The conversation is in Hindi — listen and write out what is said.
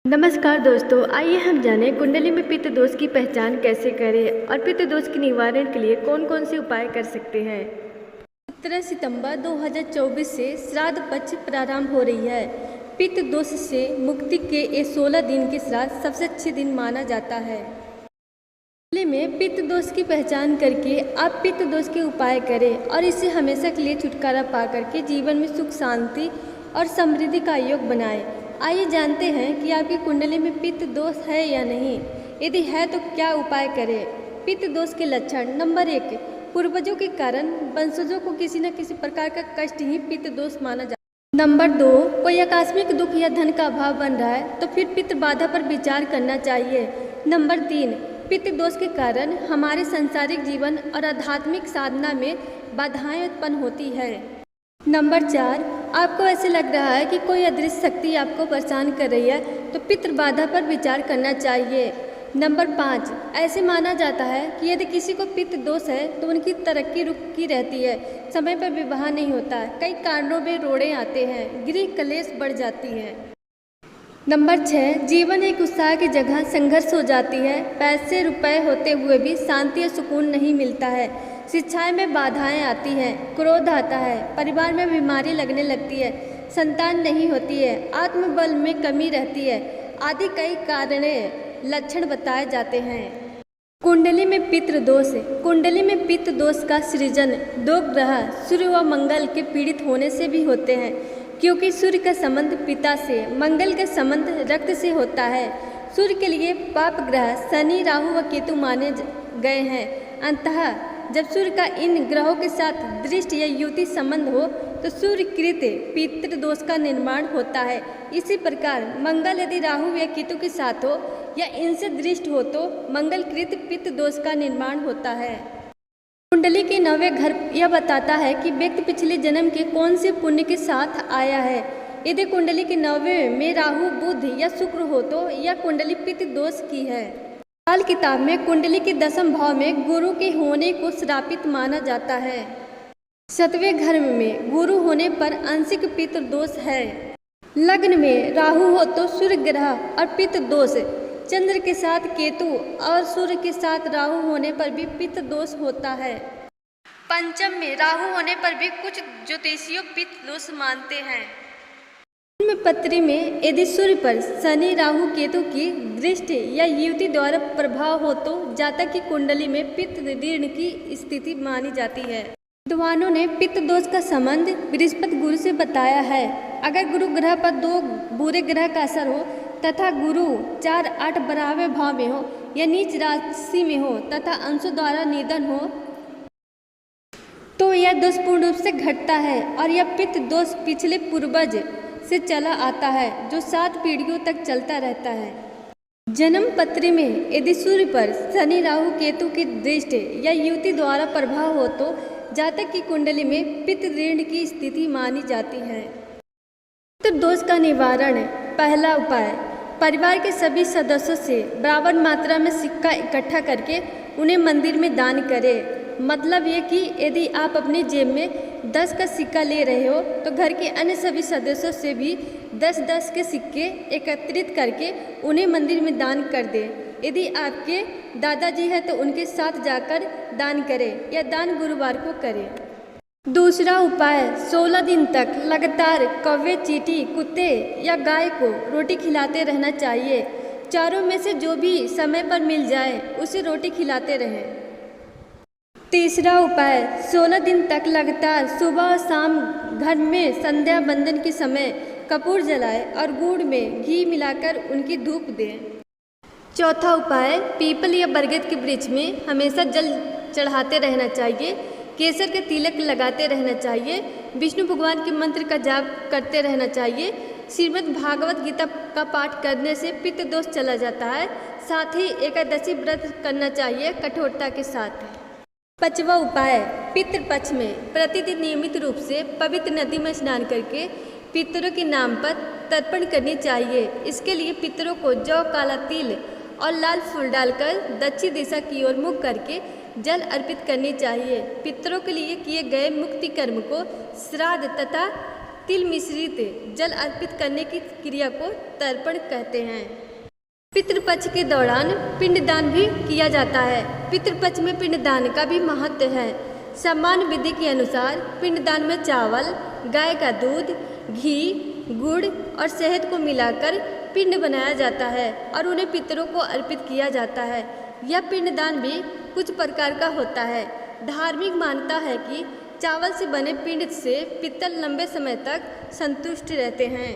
नमस्कार दोस्तों, आइए हम जानें कुंडली में पित्त दोष की पहचान कैसे करें और पित्त दोष के निवारण के लिए कौन कौन से उपाय कर सकते हैं। 17 सितंबर 2024 से श्राद्ध पक्ष प्रारंभ हो रही है। पित्त दोष से मुक्ति के ये 16 दिन के श्राद्ध सबसे अच्छे दिन माना जाता है। कुंडली में पित्त दोष की पहचान करके आप पित्त दोष के उपाय करें और इससे हमेशा के लिए छुटकारा पा करके जीवन में सुख शांति और समृद्धि का योग बनाएं। आइए जानते हैं कि आपकी कुंडली में पित्त दोष है या नहीं। यदि है तो क्या उपाय करें। पित्त दोष के लक्षण। नंबर 1, पूर्वजों के कारण वंशजों को किसी न किसी प्रकार का कष्ट ही पित्त दोष माना जाता है। नंबर 2, कोई आकस्मिक दुख या धन का अभाव बन रहा है तो फिर पित्त बाधा पर विचार करना चाहिए। नंबर 3, पित्त दोष के कारण हमारे सांसारिक जीवन और आध्यात्मिक साधना में बाधाएं उत्पन्न होती है। नंबर 4, आपको ऐसे लग रहा है कि कोई अदृश्य शक्ति आपको परेशान कर रही है तो पितृ बाधा पर विचार करना चाहिए। नंबर 5, ऐसे माना जाता है कि यदि किसी को पित्त दोष है तो उनकी तरक्की रुकी रहती है, समय पर विवाह नहीं होता, कई कारणों में रोड़े आते हैं, गृह कलेश बढ़ जाती है। नंबर 6, जीवन एक उत्साह की जगह संघर्ष हो जाती है, पैसे रुपए होते हुए भी शांति और सुकून नहीं मिलता है, शिक्षाएं में बाधाएं आती हैं, क्रोध आता है, परिवार में बीमारी लगने लगती है, संतान नहीं होती है, आत्मबल में कमी रहती है आदि कई कारण लक्षण बताए जाते हैं। कुंडली में पितृ दोष। कुंडली में पित्त दोष का सृजन 2 ग्रह सूर्य व मंगल के पीड़ित होने से भी होते हैं, क्योंकि सूर्य का संबंध पिता से, मंगल का संबंध रक्त से होता है। सूर्य के लिए पाप ग्रह शनि, राहु व केतु माने गए हैं। अंततः जब सूर्य का इन ग्रहों के साथ दृष्टि या युति संबंध हो तो सूर्यकृत पितृ दोष का निर्माण होता है। इसी प्रकार मंगल यदि राहु या केतु के साथ हो या इनसे दृष्ट हो तो मंगलकृत पित्त दोष का निर्माण होता है। कुंडली के 9वें घर यह बताता है कि व्यक्ति पिछले जन्म के कौन से पुण्य के साथ आया है। यदि कुंडली के 9वें में राहु, बुध या शुक्र हो तो यह कुंडली पित्त दोष की है। काल किताब में कुंडली के 10वें भाव में गुरु के होने को श्रापित माना जाता है। 7वें घर में गुरु होने पर आंशिक पितृ दोष है। लग्न में राहु हो तो सूर्य ग्रह और पित्त दोष, चंद्र के साथ केतु और सूर्य के साथ राहु होने पर भी पित्त दोष होता है। पंचम में राहु होने पर भी कुछ ज्योतिषियों पित्त दोष मानते हैं। पत्री में यदि सूर्य पर शनि, राहु, केतु की दृष्टि या युति द्वारा प्रभाव हो तो जातक की कुंडली में पित्त ऋण की स्थिति मानी जाती है। विद्वानों ने पित्त दोष का संबंध बृहस्पति गुरु से बताया है। अगर गुरु ग्रह पर 2 बुरे ग्रह का असर हो तथा गुरु 4, 8 12वें भाव में हो या नीच राशि में हो तथा अंशों द्वारा निधन हो तो यह दोष पूर्ण रूप से घटता है और यह पित्त दोष पिछले पूर्वज से चला आता है जो 7 पीढ़ियों तक चलता रहता है। जन्म पत्री में यदि सूर्य पर शनि, राहु, केतु की दृष्टि या युति द्वारा प्रभाव हो तो जातक की कुंडली में पित्त ऋण की स्थिति मानी जाती है। पित्त दोष का निवारण। पहला उपाय, परिवार के सभी सदस्यों से बराबर मात्रा में सिक्का इकट्ठा करके उन्हें मंदिर में दान करें। मतलब ये कि यदि आप अपनी जेब में 10 का सिक्का ले रहे हो तो घर के अन्य सभी सदस्यों से भी 10-10 के सिक्के एकत्रित करके उन्हें मंदिर में दान कर दें। यदि आपके दादाजी हैं तो उनके साथ जाकर दान करें या दान गुरुवार को करें। दूसरा उपाय, 16 दिन तक लगातार कौवे, चींटी, कुत्ते या गाय को रोटी खिलाते रहना चाहिए। चारों में से जो भी समय पर मिल जाए उसे रोटी खिलाते रहें। तीसरा उपाय, 16 दिन तक लगातार सुबह और शाम घर में संध्या बंदन के समय कपूर जलाएं और गुड़ में घी मिलाकर उनकी धूप दें। चौथा उपाय, पीपल या बरगद के वृक्ष में हमेशा जल चढ़ाते रहना चाहिए, केसर के तिलक लगाते रहना चाहिए, विष्णु भगवान के मंत्र का जाप करते रहना चाहिए। श्रीमद् भागवत गीता का पाठ करने से पित्त दोष चला जाता है। साथ ही एकादशी व्रत करना चाहिए कठोरता के साथ। 5वां उपाय, पितृपक्ष में प्रतिदिन नियमित रूप से पवित्र नदी में स्नान करके पितरों के नाम पर तर्पण करनी चाहिए। इसके लिए पितरों को जौ, काला तिल और लाल फूल डालकर दक्षिण दिशा की ओर मुख करके जल अर्पित करनी चाहिए। पितरों के लिए किए गए मुक्ति कर्म को श्राद्ध तथा तिल मिश्रित जल अर्पित करने की क्रिया को तर्पण कहते हैं। पितृपक्ष के दौरान पिंडदान भी किया जाता है। पितृपक्ष में पिंडदान का भी महत्व है। सामान्य विधि के अनुसार पिंडदान में चावल, गाय का दूध, घी, गुड़ और शहद को मिलाकर पिंड बनाया जाता है और उन्हें पितरों को अर्पित किया जाता है। यह पिंडदान भी कुछ प्रकार का होता है। धार्मिक मान्यता है कि चावल से बने पिंड से पितर लंबे समय तक संतुष्ट रहते हैं।